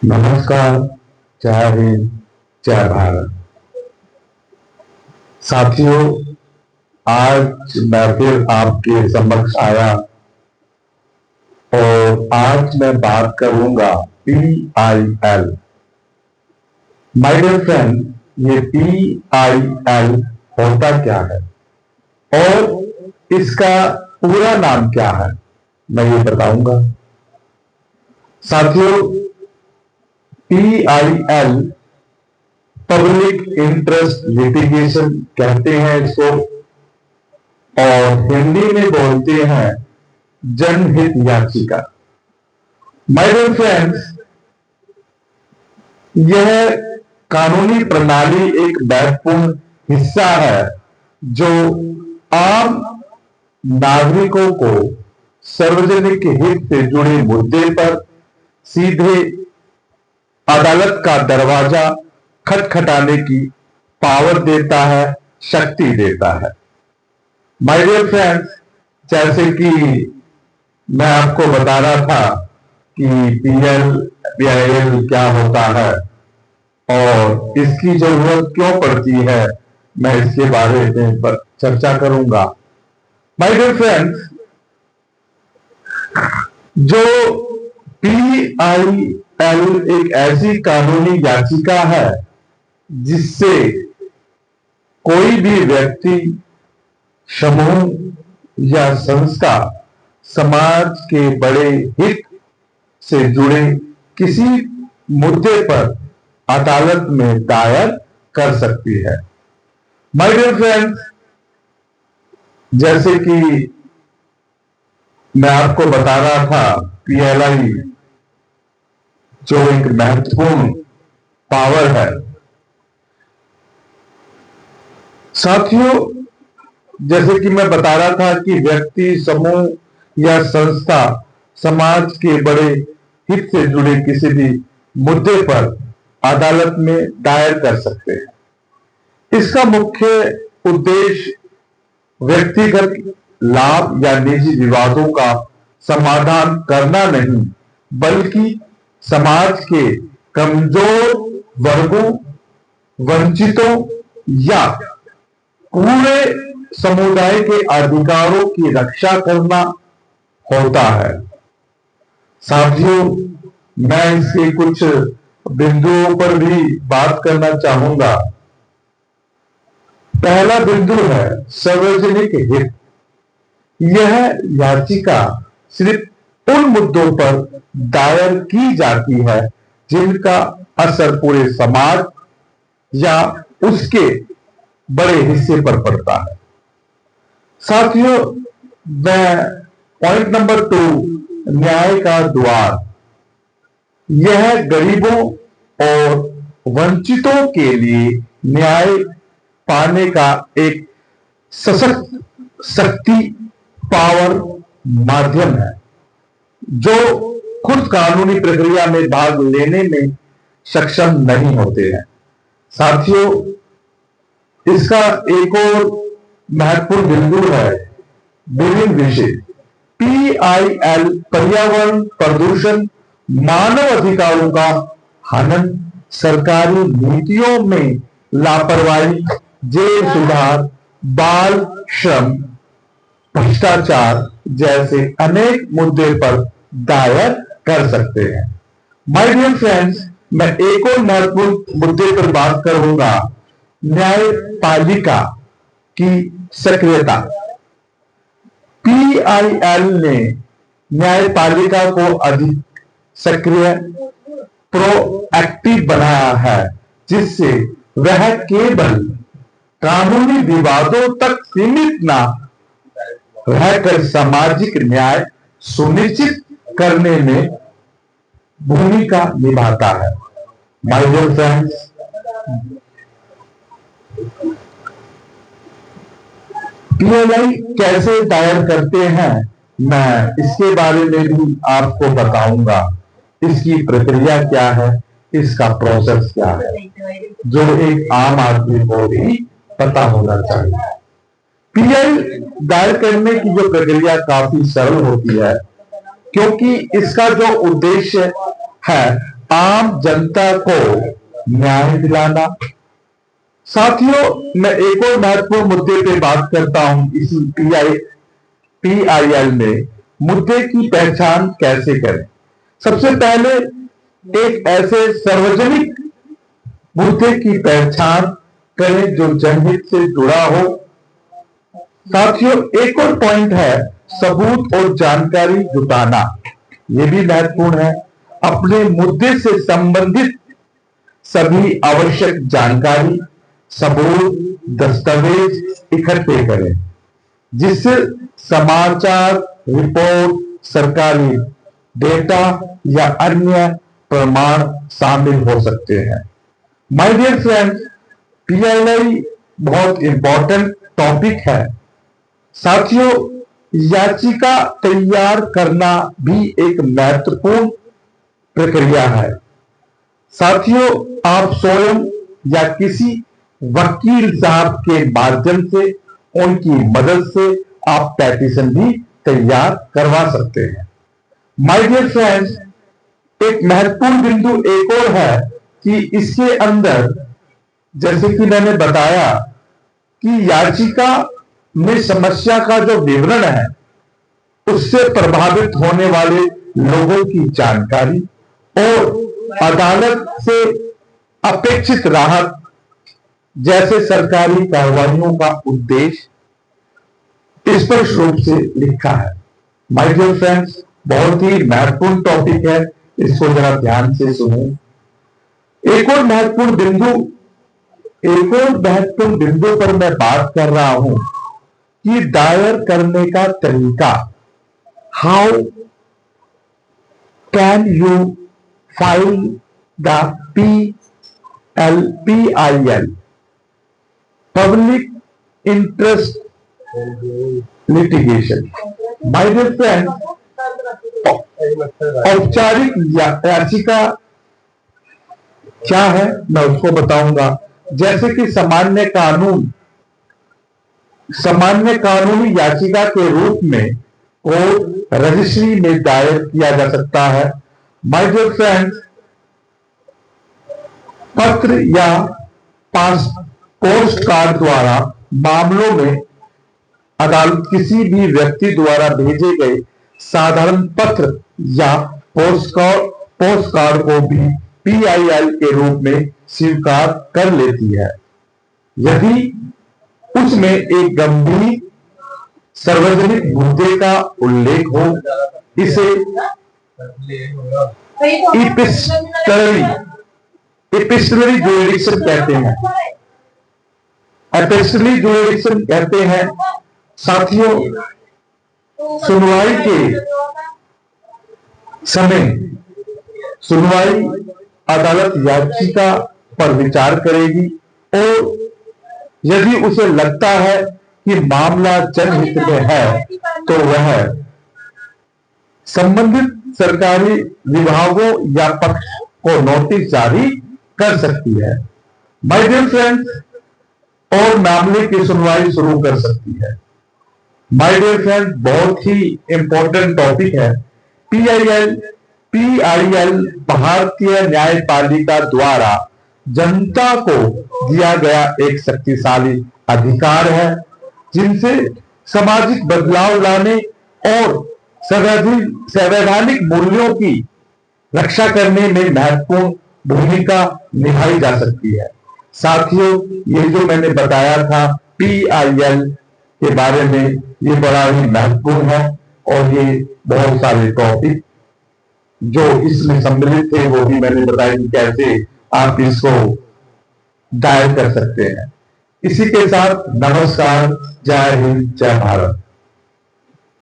नमस्कार। जय हिंद। जय भारत। साथियों, आज मैं फिर आपके समक्ष आया और आज मैं बात करूंगा PIL। माय डियर फ्रेंड, ये PIL होता क्या है और इसका पूरा नाम क्या है, मैं ये बताऊंगा। साथियों, PIL पब्लिक इंटरेस्ट लिटिगेशन कहते हैं इसको, और हिंदी में बोलते हैं जनहित याचिका। माय डियर फ्रेंड्स, यह कानूनी प्रणाली एक महत्वपूर्ण हिस्सा है जो आम नागरिकों को सार्वजनिक हित से जुड़े मुद्दे पर सीधे अदालत का दरवाजा खटखटाने की पावर देता है, शक्ति देता है। माय डियर फ्रेंड्स, जैसे कि मैं आपको बता रहा था कि PIL क्या होता है और इसकी जरूरत क्यों पड़ती है, मैं इसके बारे में चर्चा करूंगा। माय डियर फ्रेंड्स, जो PIL एक ऐसी कानूनी याचिका है जिससे कोई भी व्यक्ति, समूह या संस्था समाज के बड़े हित से जुड़े किसी मुद्दे पर अदालत में दायर कर सकती है। माय डियर फ्रेंड्स, जैसे कि मैं आपको बता रहा था, PLI जो एक महत्वपूर्ण पावर है। साथियों, जैसे कि मैं बता रहा था कि व्यक्ति, समूह या संस्था समाज के बड़े हित से जुड़े किसी भी मुद्दे पर अदालत में दायर कर सकते हैं। इसका मुख्य उद्देश्य व्यक्तिगत लाभ या निजी विवादों का समाधान करना नहीं, बल्कि समाज के कमजोर वर्गों, वंचितों या पूरे समुदाय के अधिकारों की रक्षा करना होता है। साथियों, मैं इसके कुछ बिंदुओं पर भी बात करना चाहूंगा। पहला बिंदु है सार्वजनिक हित। यह याचिका सिर्फ उन मुद्दों पर दायर की जाती है जिनका असर पूरे समाज या उसके बड़े हिस्से पर पड़ता है। साथियों, मैं पॉइंट नंबर 2, न्याय का द्वार। यह गरीबों और वंचितों के लिए न्याय पाने का एक सशक्त शक्ति पावर माध्यम है जो खुद कानूनी प्रक्रिया में भाग लेने में सक्षम नहीं होते हैं। साथियों, इसका एक और महत्वपूर्ण बिंदु है विभिन्न विषय। PIL पर्यावरण प्रदूषण, मानव अधिकारों का हनन, सरकारी नीतियों में लापरवाही, जेल सुधार, बाल श्रम, भ्रष्टाचार जैसे अनेक मुद्दे पर दायर कर सकते हैं। माय डियर फ्रेंड्स, मैं एक और महत्वपूर्ण मुद्दे पर बात करूंगा, न्यायपालिका की सक्रियता। PIL ने न्यायपालिका को अधिक सक्रिय, प्रोएक्टिव बनाया है, जिससे वह केवल कानूनी विवादों तक सीमित न रहकर सामाजिक न्याय सुनिश्चित करने में भूमिका निभाता है। माय डियर फ्रेंड्स, PLI कैसे दायर करते हैं, मैं इसके बारे में भी आपको बताऊंगा। इसकी प्रक्रिया क्या है, इसका प्रोसेस क्या है, जो एक आम आदमी को भी पता होना चाहिए। PIL दायर करने की जो प्रक्रिया काफी सरल होती है, क्योंकि इसका जो उद्देश्य है आम जनता को न्याय दिलाना। साथियों, मैं एक और महत्वपूर्ण मुद्दे पे बात करता हूं इस PIL में। मुद्दे की पहचान कैसे करें? सबसे पहले एक ऐसे सार्वजनिक मुद्दे की पहचान करें जो जनहित से जुड़ा हो। साथियों, एक और पॉइंट है सबूत और जानकारी जुटाना। यह भी महत्वपूर्ण है। अपने मुद्दे से संबंधित सभी आवश्यक जानकारी, सबूत, दस्तावेज इकट्ठे करें, जिससे समाचार, रिपोर्ट, सरकारी डेटा या अन्य प्रमाण शामिल हो सकते हैं। माय डियर फ्रेंड्स, PIL बहुत इंपॉर्टेंट टॉपिक है। साथियों, याचिका तैयार करना भी एक महत्वपूर्ण प्रक्रिया है। साथियों, आप स्वयं या किसी वकील साहब के माध्यम से, उनकी मदद से आप पेटिशन भी तैयार करवा सकते हैं। माय डियर फ्रेंड्स, एक महत्वपूर्ण बिंदु एक और है कि इसके अंदर, जैसे कि मैंने बताया कि याचिका में समस्या का जो विवरण है, उससे प्रभावित होने वाले लोगों की जानकारी और अदालत से अपेक्षित राहत जैसे सरकारी कार्रवाइयों का उद्देश्य स्पष्ट रूप से लिखा है। माय डियर फ्रेंड्स, बहुत ही महत्वपूर्ण टॉपिक है, इसको जरा ध्यान से सुनो। एक और महत्वपूर्ण बिंदु पर मैं बात कर रहा हूं कि दायर करने का तरीका। How can you file the PIL, public interest litigation. My dear friend, औपचारिक याचिका क्या है मैं उसको बताऊंगा। जैसे कि सामान्य कानूनी याचिका के रूप में कोर्ट रजिस्ट्री में दायर किया जा सकता है। माय डियर फ्रेंड्स, पत्र या पोस्ट कार्ड द्वारा मामलों में अदालत किसी भी व्यक्ति द्वारा भेजे गए साधारण पत्र या पोस्ट कार्ड को भी PIL के रूप में स्वीकार कर लेती है, यदि उसमें एक गंभीर सार्वजनिक मुद्दे का उल्लेख हो। इसे एपिस्टलरी जुरिडिक्शन कहते हैं। एपिस्टलरी जुरिडिक्शन कहते हैं। साथियों, सुनवाई के समय अदालत याचिका पर विचार करेगी और यदि उसे लगता है कि मामला जनहित में है तो वह संबंधित सरकारी विभागों या पक्ष को नोटिस जारी कर सकती है। माय डियर फ्रेंड्स, और मामले की सुनवाई शुरू कर सकती है। माय डियर फ्रेंड्स, बहुत ही इंपॉर्टेंट टॉपिक है। PIL भारतीय न्यायपालिका द्वारा जनता को दिया गया एक शक्तिशाली अधिकार है, जिनसे सामाजिक बदलाव लाने और संवैधानिक मूल्यों की रक्षा करने में महत्वपूर्ण भूमिका निभाई जा सकती है। साथियों, ये जो मैंने बताया था PIL के बारे में, ये बड़ा ही महत्वपूर्ण है और ये बहुत सारे टॉपिक जो इसमें सम्मिलित थे वो भी मैंने बताया कि कैसे आप इसको दायर कर सकते हैं। इसी के साथ नमस्कार, जय हिंद, जय भारत।